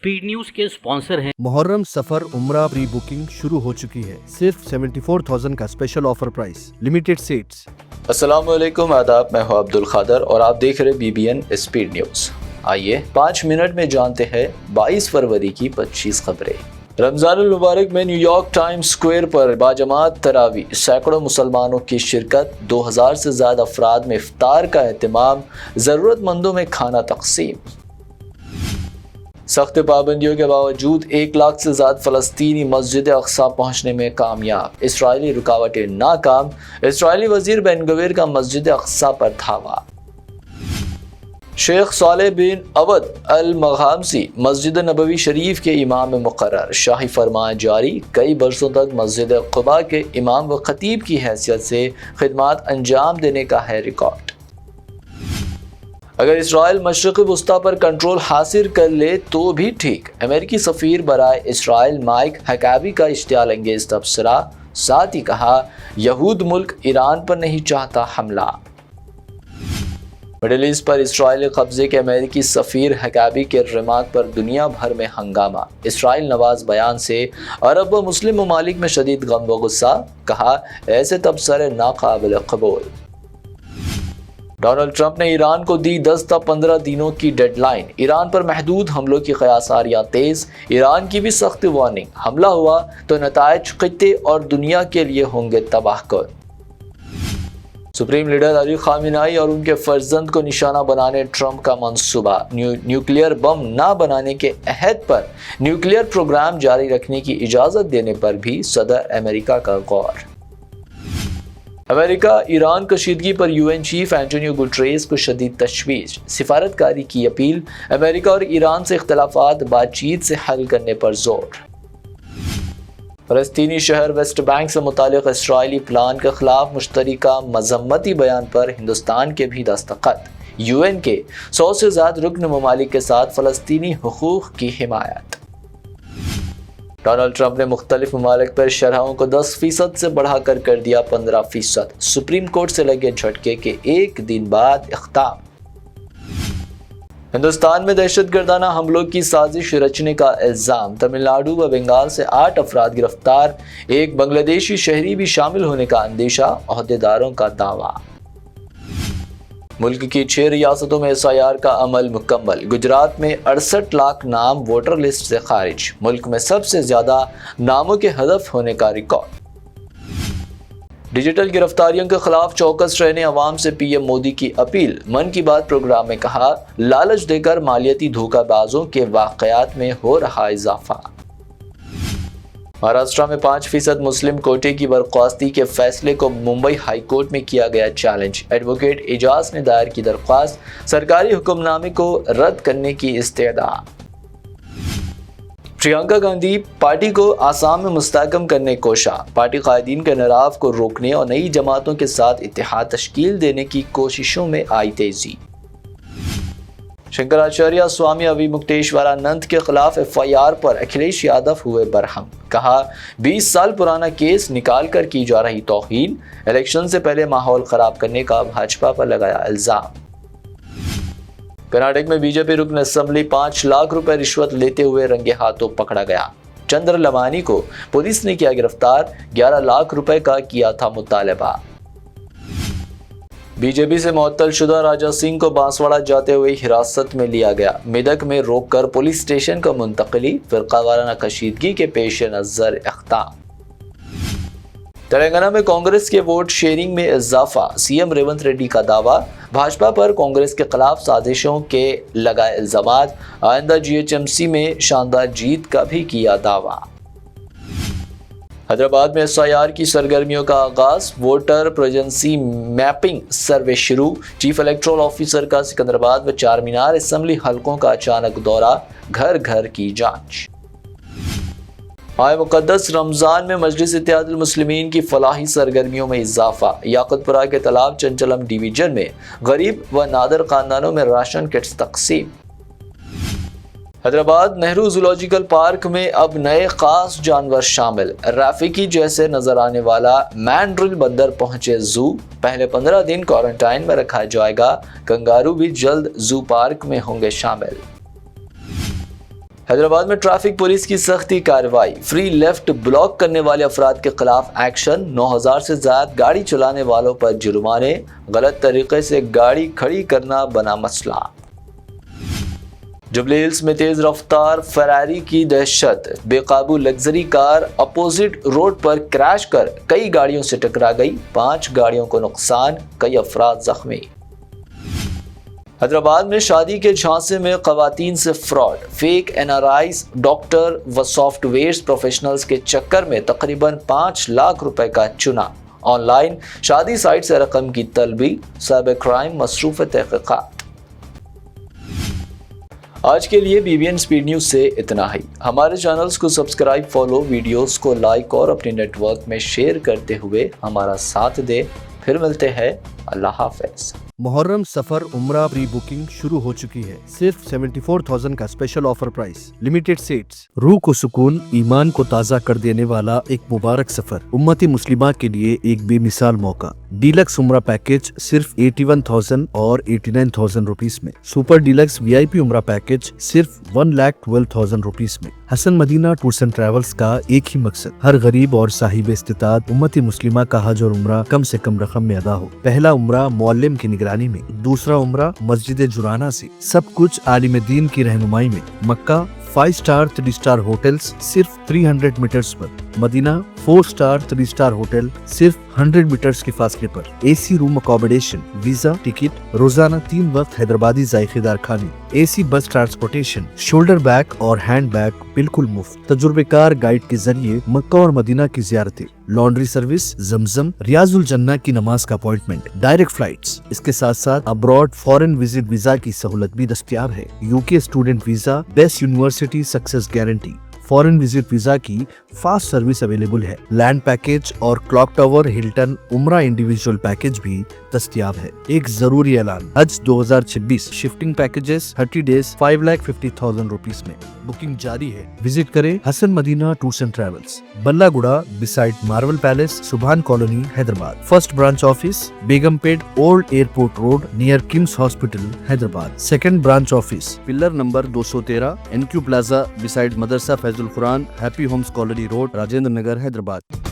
Speed news के sponsor हैं मुहर्रम सफर उम्रा प्री बुकिंग शुरू हो चुकी है। सिर्फ 74,000 का special offer price, limited seats. अस्सलामुअलैकुम, आदाब। मैं हूं अब्दुल खादर और आप देख रहे BBN स्पीड न्यूज। आइए 5 मिनट में जानते हैं 22 फरवरी की 25 खबरें। रमजानुल मुबारक में न्यूयॉर्क टाइम्स स्क्वायर पर बाजमात तरावी, सैकड़ों मुसलमानों की शिरकत, 2000 से ज्यादा अफराद में इफ्तार का एहतमाम, जरूरतमंदों में खाना तकसीम। सख्त पाबंदियों के बावजूद 1 लाख से ज्यादा फलस्तीनी मस्जिद अक्सा पहुंचने में कामयाब, इसराइली रुकावटें नाकाम। इसराइली वजीर बेन गवीर का मस्जिद अक्सा पर धावा। शेख सालेह बिन अवद अल मग़ामसी मस्जिद नबवी शरीफ के इमाम मुकर्रर, शाही फरमान जारी। कई बरसों तक मस्जिद क़ुबा के इमाम व खतीब की हैसियत से खिदमात अंजाम देने का है रिकॉर्ड। अगर इसराइल मशरिक़ वस्ता पर कंट्रोल हासिल कर ले तो भी ठीक। अमेरिकी सफ़ीर बराए इसराइल माइक हकाबी का इश्तियाल अंगेज़ तबसरा, साथ ही कहा यहूद मुल्क ईरान पर नहीं चाहता हमला। मिडल ईस्ट पर इसराइली कब्जे के अमेरिकी सफ़ीर हकाबी के रिमार्क पर दुनिया भर में हंगामा। इसराइल नवाज बयान से अरब व मुस्लिम ममालिक में शदीद गम व गुस्सा, कहा ऐसे तबसरे नाकाबिल कबूल। डोनाल्ड ट्रंप ने ईरान को दी 10 ta 15 दिनों की डेडलाइन। ईरान पर महदूद हमलों की क़यासारियाँ तेज़, ईरान की भी सख्त वार्निंग। हमला हुआ तो नताइज ख़ित्ते और दुनिया के लिए होंगे तबाहकुन। सुप्रीम लीडर अली खामेनेई और उनके फर्जंद को निशाना बनाने ट्रंप का मंसूबा। न्यूक्लियर बम ना बनाने के अहद पर न्यूक्लियर प्रोग्राम जारी रखने की इजाज़त देने पर भी सदर अमेरिका का गौर। अमेरिका ईरान कशीदगी पर UN चीफ एंटोनियो गुटरेस को शदीद तशवीश, सिफारतकारी की अपील। अमेरिका और ईरान से इख्तलाफात बातचीत से हल करने पर जोर। फ़लस्तीनी शहर वेस्ट बैंक से मुतालिक इसराइली प्लान के खिलाफ मुश्तरका मजम्मती बयान पर हिंदुस्तान के भी दस्तखत। UN के 100 से ज़्यादा रुकन ममालिक के साथ फ़लस्तीनी हुकूक़ की हिमायत। डोनाल्ड ट्रंप ने मुख्तलिफ ममालिक पर शरहों को 10% से बढ़ाकर कर दिया 15%। सुप्रीम कोर्ट से लगे झटके के 1 दिन बाद इख्ताम। हिंदुस्तान में दहशतगर्दाना हमलों की साजिश रचने का इल्ज़ाम। तमिलनाडु व बंगाल से 8 अफराद गिरफ्तार, एक बांग्लादेशी शहरी भी शामिल होने का अंदेशा, ओहदेदारों का दावा। मुल्क की 6 रियासतों में SIR का अमल मुकम्मल। गुजरात में 68 लाख नाम वोटर लिस्ट से खारिज, मुल्क में सबसे ज्यादा नामों के हदफ होने का रिकॉर्ड। डिजिटल गिरफ्तारियों के खिलाफ चौकस रहने अवाम से PM मोदी की अपील। मन की बात प्रोग्राम में कहा लालच देकर मालियाती धोखाबाजों के वाकयात में हो रहा इजाफा। महाराष्ट्र में 5% मुस्लिम कोटे की बर्खास्ती के फैसले को मुंबई हाई कोर्ट में किया गया चैलेंज। एडवोकेट एजाज ने दायर की दरख्वास्त, सरकारी हुक्मनामे को रद्द करने की इस्तेदा। प्रियंका गांधी पार्टी को आसाम में मुस्तहकम करने कोशा, पार्टी कायदीन के नराव को रोकने और नई जमातों के साथ इत्तेहाद तश्कील देने की कोशिशों में आई तेजी। शंकराचार्य स्वामी अविमुक्तेश्वरानंद के खिलाफ FIR पर अखिलेश यादव हुए बरहम, कहा 20 साल पुराना केस निकाल कर की जा रही तौहीन, इलेक्शन से पहले माहौल खराब करने का भाजपा पर लगाया इल्जाम। कर्नाटक में BJP रुकन असेंबली 5 लाख रुपए रिश्वत लेते हुए रंगे हाथों पकड़ा गया। चंद्र लमानी को पुलिस ने किया गिरफ्तार, 11 लाख रुपए का किया था मुतालबा। BJP से मुअत्तल शुदा राजा सिंह को बांसवाड़ा जाते हुए हिरासत में लिया गया। मेदक में रोककर पुलिस स्टेशन को मुंतकली, फिरका वाराना कशीदगी के पेश नजर इख्ताम। तेलंगाना में कांग्रेस के वोट शेयरिंग में इजाफा, CM रेवंत रेड्डी का दावा। भाजपा पर कांग्रेस के खिलाफ साजिशों के लगाए इल्जामात, आइंदा GHMC में शानदार जीत का भी किया दावा। हैदराबाद में SIR की सरगर्मियों का आगाज, वोटर प्रेजेंसी मैपिंग सर्वे शुरू। चीफ इलेक्टोरल ऑफिसर का सिकंदराबाद व चारमीनार असेंबली हलकों का अचानक दौरा, घर घर की जांच। माह मुक़द्दस रमज़ान में मजलिस इत्तेहादुल मुस्लिमीन की फलाही सरगर्मियों में इजाफा। याकुतपुरा के तालाब चंचलम डिवीजन में गरीब व नादर खानदानों में राशन किट्स तकसीम। हैदराबाद नेहरू जूलॉजिकल पार्क में अब नए खास जानवर शामिल। रैफिकी जैसे नजर आने वाला मैंड्रिल बंदर पहुंचे जू, पहले 15 दिन क्वारंटाइन में रखा जाएगा। कंगारू भी जल्द जू पार्क में होंगे शामिल। حیدرآباد میں ٹریفک پولیس کی سختی کارروائی، فری لیفٹ بلاک کرنے والے افراد کے خلاف ایکشن، 9000 سے زائد گاڑی چلانے والوں پر جرمانے، غلط طریقے سے گاڑی کھڑی کرنا بنا مسئلہ۔ جبلی ہلز میں تیز رفتار فراری کی دہشت، بے قابو لگژری کار اپوزٹ روڈ پر کریش کر کئی گاڑیوں سے ٹکرا گئی، 5 گاڑیوں کو نقصان، کئی افراد زخمی۔ حیدرآباد میں شادی کے جھانسے میں خواتین سے فراڈ، فیک NRIs، ڈاکٹر و سافٹ ویئر پروفیشنلز کے چکر میں تقریباً 5 لاکھ روپے کا چنا، آن لائن شادی سائٹ سے رقم کی طلبی، سائبر کرائم مصروف تحقیقات۔ آج کے لیے BBN اسپیڈ نیوز سے اتنا ہی۔ ہمارے چینلز کو سبسکرائب، فالو، ویڈیوز کو لائک اور اپنے نیٹ ورک میں شیئر کرتے ہوئے ہمارا ساتھ دیں۔ پھر ملتے ہیں، اللہ حافظ۔ محرم سفر عمرہ پری بکنگ شروع ہو چکی ہے، صرف 74,000 کا special offer price, limited seats, روح کو سکون، ایمان کو تازہ کر دینے والا ایک مبارک سفر، امت مسلمہ کے لیے ایک بے مثال موقع۔ ڈیلکس عمرہ پیکج صرف 81,000 اور 89,000 روپیز میں، سپر ڈیلکس VIP عمرہ پیکج صرف 1,12,000 روپیز میں۔ حسن مدینہ ٹورز اینڈ ٹریولز کا ایک ہی مقصد، ہر غریب اور صاحب استطاعت امت مسلمہ کا حج اور عمرہ کم سے کم رقم میں ادا ہو۔ پہلا عمرہ معلم کی نگرانی میں، دوسرا عمرہ مسجد جرانہ سے، سب کچھ عالم دین کی رہنمائی میں۔ مکہ 5 سٹار 3 سٹار ہوٹلز صرف 300 میٹرز پر، مدینہ 4 سٹار 3 سٹار ہوٹل صرف 100 میٹرز کے فاصلے پر، AC روم اکوموڈیشن، ویزا، ٹکٹ، روزانہ 3 وقت حیدرآبادی ذائقے دار کھانے، AC بس ٹرانسپورٹیشن، شولڈر بیگ اور ہینڈ بیگ بالکل مفت، تجربے کار گائیڈ کے ذریعے مکہ اور مدینہ کی زیارتیں، لانڈری سروس، زمزم، ریاض الجنہ کی نماز کا اپوائنٹمنٹ، ڈائریکٹ فلائٹس۔ اس کے ساتھ ساتھ ابراڈ فورن وزٹ ویزا کی سہولت بھی دستیاب ہے، UK student visa, best university success guarantee, foreign visit visa کی فاسٹ سروس اویلیبل ہے، لینڈ پیکج اور کلاک ٹاور ہلٹن عمرہ انڈیویجول پیکج بھی دستیاب ہے۔ ایک ضروری اعلان، حج 2026 شفٹنگ پیکجز 30 ڈیز 5,50,000 روپیز میں، بکنگ جاری ہے۔ وزٹ کریں Hasan Madina tours and travels, بلہ گڑا beside marvel palace, Subhan colony, Hyderabad. First branch office Begumpet old airport road near کمس hospital, Hyderabad. Second branch office pillar number 213 NQ plaza beside Madrasa Faiz ul Quran, happy homes colony road, Rajendra Nagar, Hyderabad.